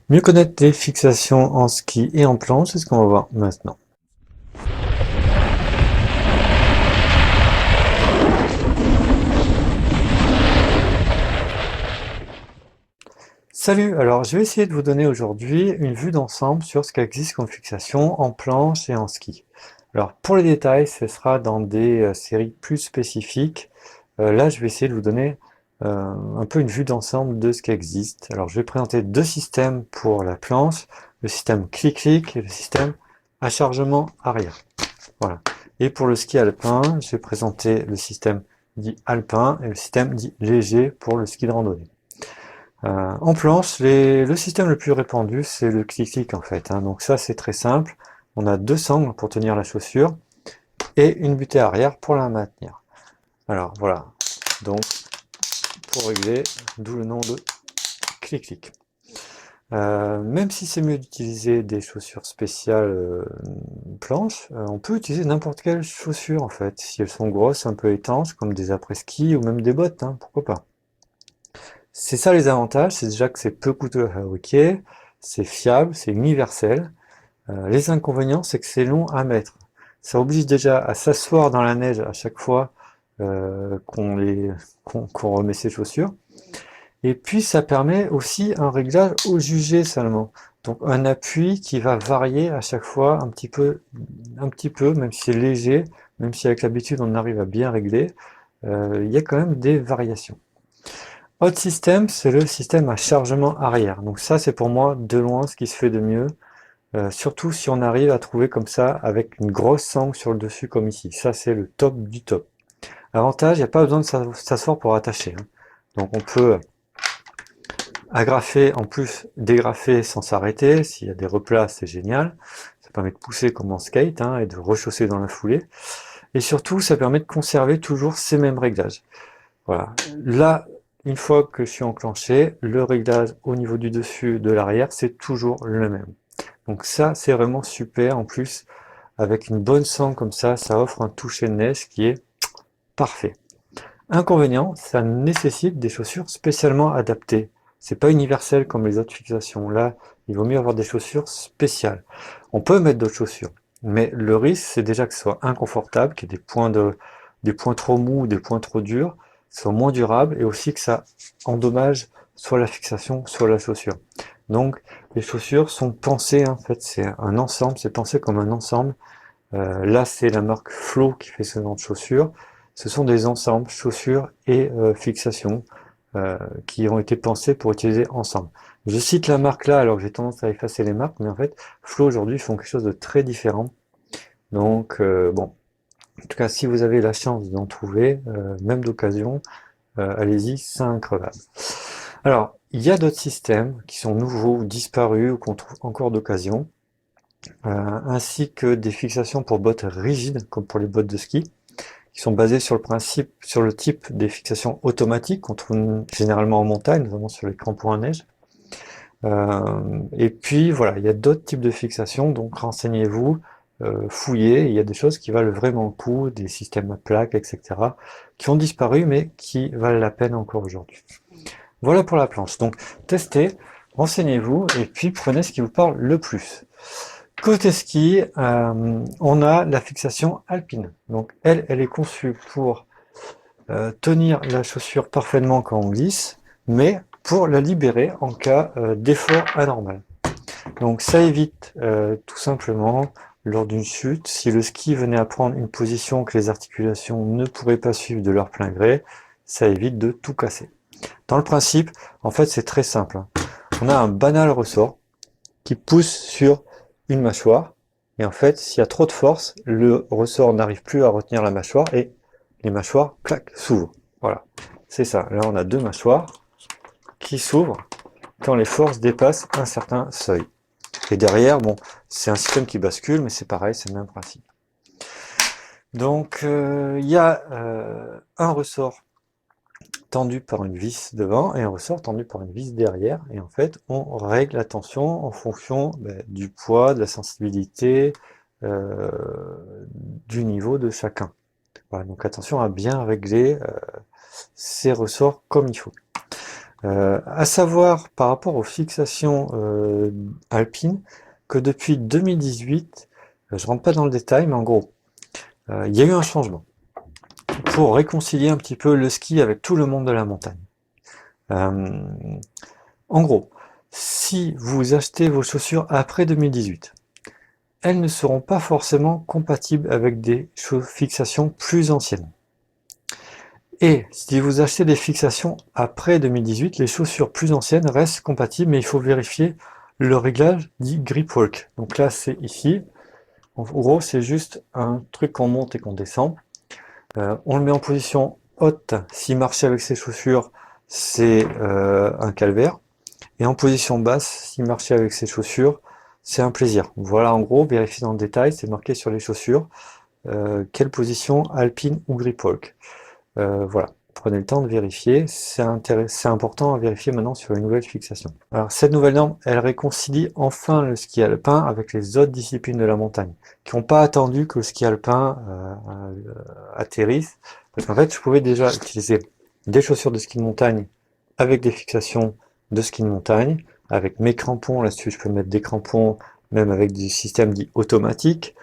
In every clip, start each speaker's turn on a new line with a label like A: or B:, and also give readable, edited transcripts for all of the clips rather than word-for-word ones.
A: Mieux connaître les fixations en ski et en planche, c'est ce qu'on va voir maintenant. Salut, alors je vais essayer de vous donner aujourd'hui une vue d'ensemble sur ce qui existe comme fixation en planche et en ski. Alors pour les détails, ce sera dans des séries plus spécifiques. Là, je vais essayer de vous donner un peu une vue d'ensemble de ce qui existe. Alors je vais présenter deux systèmes pour la planche, le système clic-clic et le système à chargement arrière. Voilà. Et pour le ski alpin, je vais présenter le système dit alpin et le système dit léger pour le ski de randonnée. En planche, le système le plus répandu, c'est le clic-clic en fait, hein. Donc ça, c'est très simple. On a deux sangles pour tenir la chaussure et une butée arrière pour la maintenir. Alors voilà. Donc pour régler, d'où le nom de clic-clic. Même si c'est mieux d'utiliser des chaussures spéciales planches, on peut utiliser n'importe quelle chaussure en fait, si elles sont grosses, un peu étanches, comme des après-ski ou même des bottes, hein, pourquoi pas. C'est ça les avantages, c'est déjà que c'est peu coûteux à fabriquer, c'est fiable, c'est universel. Les inconvénients, c'est que c'est long à mettre. Ça oblige déjà à s'asseoir dans la neige à chaque fois qu'on remet ses chaussures. Et puis ça permet aussi un réglage au jugé seulement. Donc un appui qui va varier à chaque fois un petit peu, même si c'est léger, même si avec l'habitude on arrive à bien régler, il y a quand même des variations. Autre système, c'est le système à chargement arrière. Donc ça, c'est pour moi de loin ce qui se fait de mieux, surtout si on arrive à trouver comme ça avec une grosse sangle sur le dessus comme ici. Ça, c'est le top du top. Avantage, il n'y a pas besoin de s'asseoir pour attacher, hein. Donc on peut agrafer, en plus dégrafer sans s'arrêter. S'il y a des replats, c'est génial. Ça permet de pousser comme en skate, hein, et de rechausser dans la foulée. Et surtout, ça permet de conserver toujours ces mêmes réglages. Voilà. Là, une fois que je suis enclenché, le réglage au niveau du dessus, de l'arrière, c'est toujours le même. Donc ça, c'est vraiment super. En plus, avec une bonne sangle comme ça offre un toucher de neige qui est parfait. Inconvénient, ça nécessite des chaussures spécialement adaptées. C'est pas universel comme les autres fixations. Là, il vaut mieux avoir des chaussures spéciales. On peut mettre d'autres chaussures, mais le risque, c'est déjà que ce soit inconfortable, qu'il y ait des points trop mous ou des points trop durs, soit moins durable, et aussi que ça endommage soit la fixation, soit la chaussure. Donc, les chaussures sont pensées, en fait, c'est un ensemble, c'est pensé comme un ensemble. Là, c'est la marque Flow qui fait ce genre de chaussures. Ce sont des ensembles, chaussures et fixations, qui ont été pensés pour utiliser ensemble. Je cite la marque là, alors que j'ai tendance à effacer les marques, mais en fait, Flow aujourd'hui font quelque chose de très différent. Donc, bon, en tout cas, si vous avez la chance d'en trouver, même d'occasion, allez-y, c'est incroyable. Alors, il y a d'autres systèmes qui sont nouveaux ou disparus ou qu'on trouve encore d'occasion, ainsi que des fixations pour bottes rigides, comme pour les bottes de ski, qui sont basées sur le type des fixations automatiques qu'on trouve généralement en montagne, notamment sur les crampons à neige. Et puis voilà, il y a d'autres types de fixations, donc renseignez-vous, fouillez, il y a des choses qui valent vraiment le coup, des systèmes à plaques, etc., qui ont disparu, mais qui valent la peine encore aujourd'hui. Voilà pour la planche. Donc testez, renseignez-vous, et puis prenez ce qui vous parle le plus. Côté ski, on a la fixation alpine. Donc elle est conçue pour tenir la chaussure parfaitement quand on glisse, mais pour la libérer en cas d'effort anormal. Donc ça évite tout simplement lors d'une chute, si le ski venait à prendre une position que les articulations ne pourraient pas suivre de leur plein gré, ça évite de tout casser. Dans le principe, en fait c'est très simple, hein. On a un banal ressort qui pousse sur une mâchoire, et en fait s'il y a trop de force, le ressort n'arrive plus à retenir la mâchoire et les mâchoires, clac, s'ouvrent. Voilà, c'est ça. Là, on a deux mâchoires qui s'ouvrent quand les forces dépassent un certain seuil. Et derrière, bon, c'est un système qui bascule, mais c'est pareil, c'est le même principe. Donc, il y a un ressort tendu par une vis devant et un ressort tendu par une vis derrière. Et en fait, on règle la tension en fonction du poids, de la sensibilité, euh, du niveau de chacun. Voilà, donc attention à bien régler ces ressorts comme il faut. À savoir, par rapport aux fixations alpines, que depuis 2018, je rentre pas dans le détail, mais en gros, il y a eu un changement pour réconcilier un petit peu le ski avec tout le monde de la montagne. En gros, si vous achetez vos chaussures après 2018, elles ne seront pas forcément compatibles avec des fixations plus anciennes. Et si vous achetez des fixations après 2018, les chaussures plus anciennes restent compatibles, mais il faut vérifier le réglage dit grip work. Donc là, c'est ici. En gros, c'est juste un truc qu'on monte et qu'on descend. On le met en position haute. Si marcher avec ses chaussures, c'est un calvaire. Et en position basse, si marcher avec ses chaussures, c'est un plaisir. Voilà, en gros, vérifiez dans le détail, c'est marqué sur les chaussures. Quelle position, alpine ou grip walk. Voilà, prenez le temps de vérifier, c'est important à vérifier maintenant sur une nouvelle fixation. Alors cette nouvelle norme, elle réconcilie enfin le ski alpin avec les autres disciplines de la montagne, qui n'ont pas attendu que le ski alpin atterrisse, parce qu'en fait je pouvais déjà utiliser des chaussures de ski de montagne avec des fixations de ski de montagne, avec mes crampons, là-dessus je peux mettre des crampons, même avec des systèmes dits automatiques.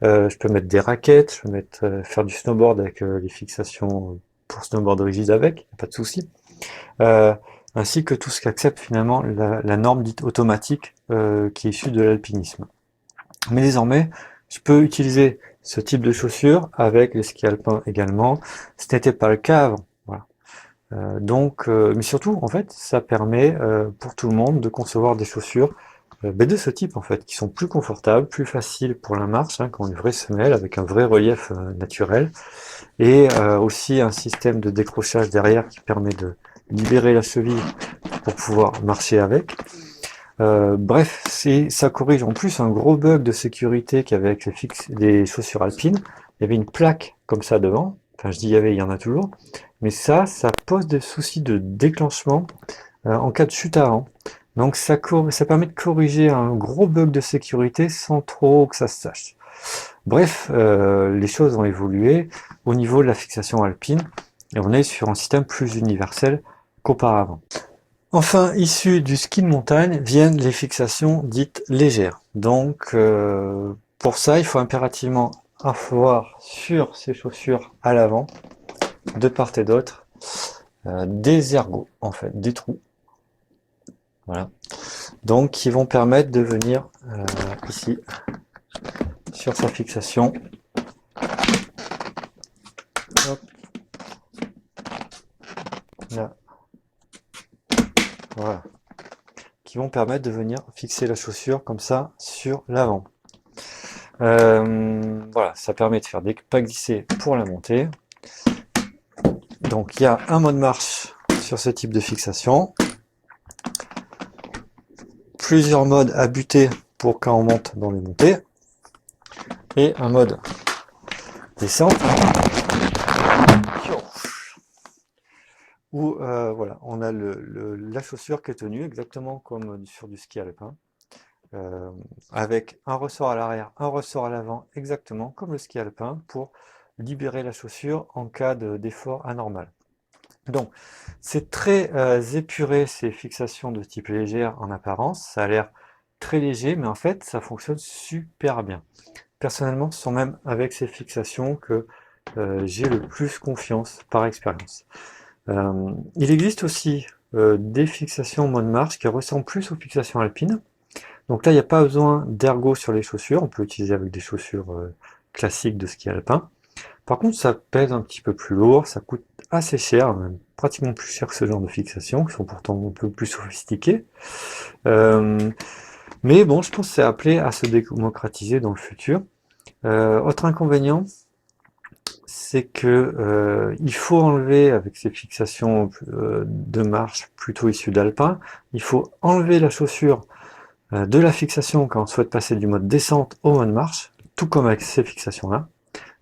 A: Je peux mettre des raquettes, je peux faire du snowboard avec les fixations pour snowboard rigide avec, pas de souci. Ainsi que tout ce qu'accepte finalement la norme dite automatique qui est issue de l'alpinisme. Mais désormais, je peux utiliser ce type de chaussures avec les skis alpins également. Ce n'était pas le cas avant. Voilà. Mais surtout, en fait, ça permet pour tout le monde de concevoir des chaussures de ce type en fait, qui sont plus confortables, plus faciles pour la marche, qui ont une vraie semelle avec un vrai relief naturel, et aussi un système de décrochage derrière qui permet de libérer la cheville pour pouvoir marcher avec. Bref, ça corrige en plus un gros bug de sécurité qu'il y avait avec les chaussures alpines. Il y avait une plaque comme ça devant, enfin je dis il y en a toujours, mais ça pose des soucis de déclenchement en cas de chute avant. Donc ça permet de corriger un gros bug de sécurité sans trop que ça se sache. Bref, les choses ont évolué au niveau de la fixation alpine et on est sur un système plus universel qu'auparavant. Enfin, issues du ski de montagne viennent les fixations dites légères. Donc pour ça, il faut impérativement avoir sur ces chaussures à l'avant, de part et d'autre, des ergots, en fait, des trous. Voilà. Donc qui vont permettre de venir ici sur sa fixation. Hop. Là. Voilà. Qui vont permettre de venir fixer la chaussure comme ça sur l'avant. Voilà, ça permet de faire des pas glissés pour la montée. Donc il y a un mode marche sur ce type de fixation. Plusieurs modes à buter pour quand on monte dans les montées. Et un mode descente. Où voilà, on a la chaussure qui est tenue exactement comme sur du ski alpin. Avec un ressort à l'arrière, un ressort à l'avant, exactement comme le ski alpin, pour libérer la chaussure en cas d'effort anormal. Donc, c'est très épuré ces fixations de type légère en apparence, ça a l'air très léger, mais en fait, ça fonctionne super bien. Personnellement, ce sont même avec ces fixations que j'ai le plus confiance par expérience. Il existe aussi des fixations mode marche qui ressemblent plus aux fixations alpines. Donc là, il n'y a pas besoin d'ergot sur les chaussures, on peut utiliser avec des chaussures classiques de ski alpin. Par contre, ça pèse un petit peu plus lourd, ça coûte assez cher, même pratiquement plus cher que ce genre de fixations, qui sont pourtant un peu plus sophistiquées. Mais bon, je pense que c'est appelé à se démocratiser dans le futur. Autre inconvénient, c'est que il faut enlever, avec ces fixations de marche plutôt issues d'alpin, il faut enlever la chaussure de la fixation quand on souhaite passer du mode descente au mode marche, tout comme avec ces fixations-là.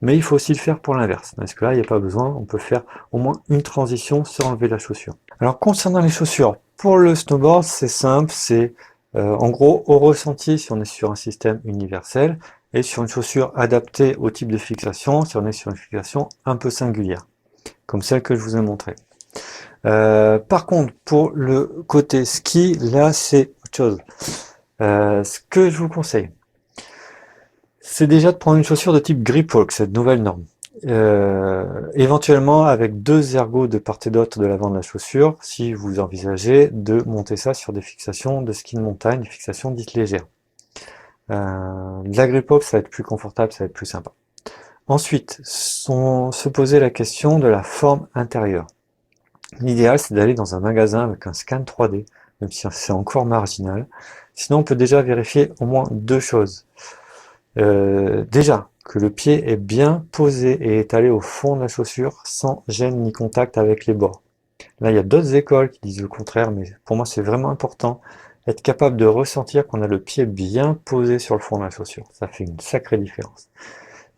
A: Mais il faut aussi le faire pour l'inverse, parce que là, il n'y a pas besoin, on peut faire au moins une transition sans enlever la chaussure. Alors concernant les chaussures, pour le snowboard, c'est simple, c'est en gros au ressenti si on est sur un système universel, et sur une chaussure adaptée au type de fixation si on est sur une fixation un peu singulière, comme celle que je vous ai montrée. Par contre, pour le côté ski, là, c'est autre chose. Ce que je vous conseille, c'est déjà de prendre une chaussure de type Gripwalk, cette nouvelle norme. Éventuellement avec 2 ergots de part et d'autre de l'avant de la chaussure, si vous envisagez de monter ça sur des fixations de ski de montagne, des fixations dites légères. De la Gripwalk, ça va être plus confortable, ça va être plus sympa. Ensuite, se poser la question de la forme intérieure. L'idéal, c'est d'aller dans un magasin avec un scan 3D, même si c'est encore marginal. Sinon, on peut déjà vérifier au moins 2 choses. Déjà, que le pied est bien posé et étalé au fond de la chaussure, sans gêne ni contact avec les bords. Là, il y a d'autres écoles qui disent le contraire, mais pour moi, c'est vraiment important. Être capable de ressentir qu'on a le pied bien posé sur le fond de la chaussure. Ça fait une sacrée différence.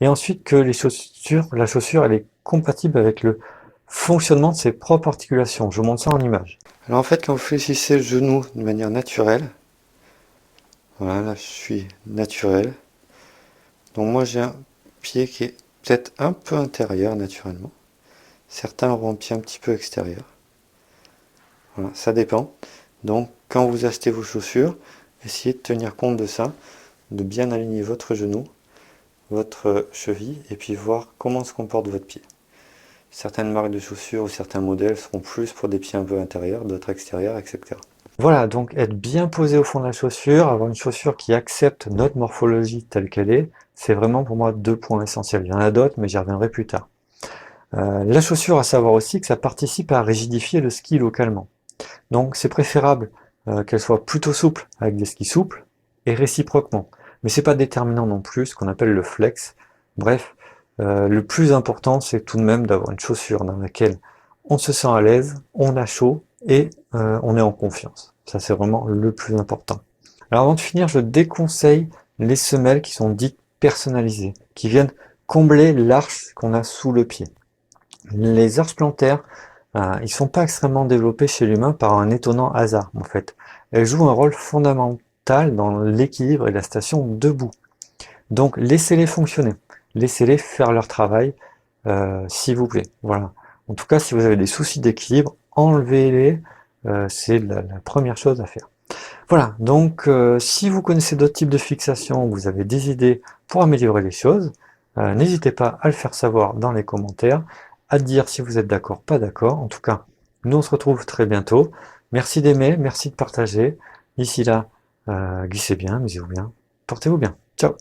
A: Et ensuite, que la chaussure, elle est compatible avec le fonctionnement de ses propres articulations. Je vous montre ça en image. Alors en fait, quand vous fléchissez le genou de manière naturelle, voilà, là je suis naturel. Donc moi j'ai un pied qui est peut-être un peu intérieur naturellement. Certains auront un pied un petit peu extérieur. Voilà, ça dépend. Donc quand vous achetez vos chaussures, essayez de tenir compte de ça, de bien aligner votre genou, votre cheville, et puis voir comment se comporte votre pied. Certaines marques de chaussures ou certains modèles seront plus pour des pieds un peu intérieurs, d'autres extérieurs, etc. Voilà, donc être bien posé au fond de la chaussure, avoir une chaussure qui accepte notre morphologie telle qu'elle est, c'est vraiment pour moi 2 points essentiels. Il y en a d'autres, mais j'y reviendrai plus tard. La chaussure, à savoir aussi que ça participe à rigidifier le ski localement. Donc c'est préférable qu'elle soit plutôt souple avec des skis souples et réciproquement. Mais c'est pas déterminant non plus, ce qu'on appelle le flex. Bref, le plus important, c'est tout de même d'avoir une chaussure dans laquelle on se sent à l'aise, on a chaud et on est en confiance. Ça, c'est vraiment le plus important. Alors avant de finir, je déconseille les semelles qui sont dites personnalisées, qui viennent combler l'arche qu'on a sous le pied. Les arches plantaires, ils sont pas extrêmement développés chez l'humain par un étonnant hasard, en fait. Elles jouent un rôle fondamental dans l'équilibre et la station debout. Donc laissez-les fonctionner, laissez-les faire leur travail, s'il vous plaît. Voilà. En tout cas, si vous avez des soucis d'équilibre, enlevez-les, c'est la première chose à faire. Voilà, donc si vous connaissez d'autres types de fixations, vous avez des idées pour améliorer les choses, n'hésitez pas à le faire savoir dans les commentaires, à dire si vous êtes d'accord, pas d'accord. En tout cas, nous on se retrouve très bientôt. Merci d'aimer, merci de partager. D'ici là, glissez bien, amusez-vous bien, portez-vous bien. Ciao.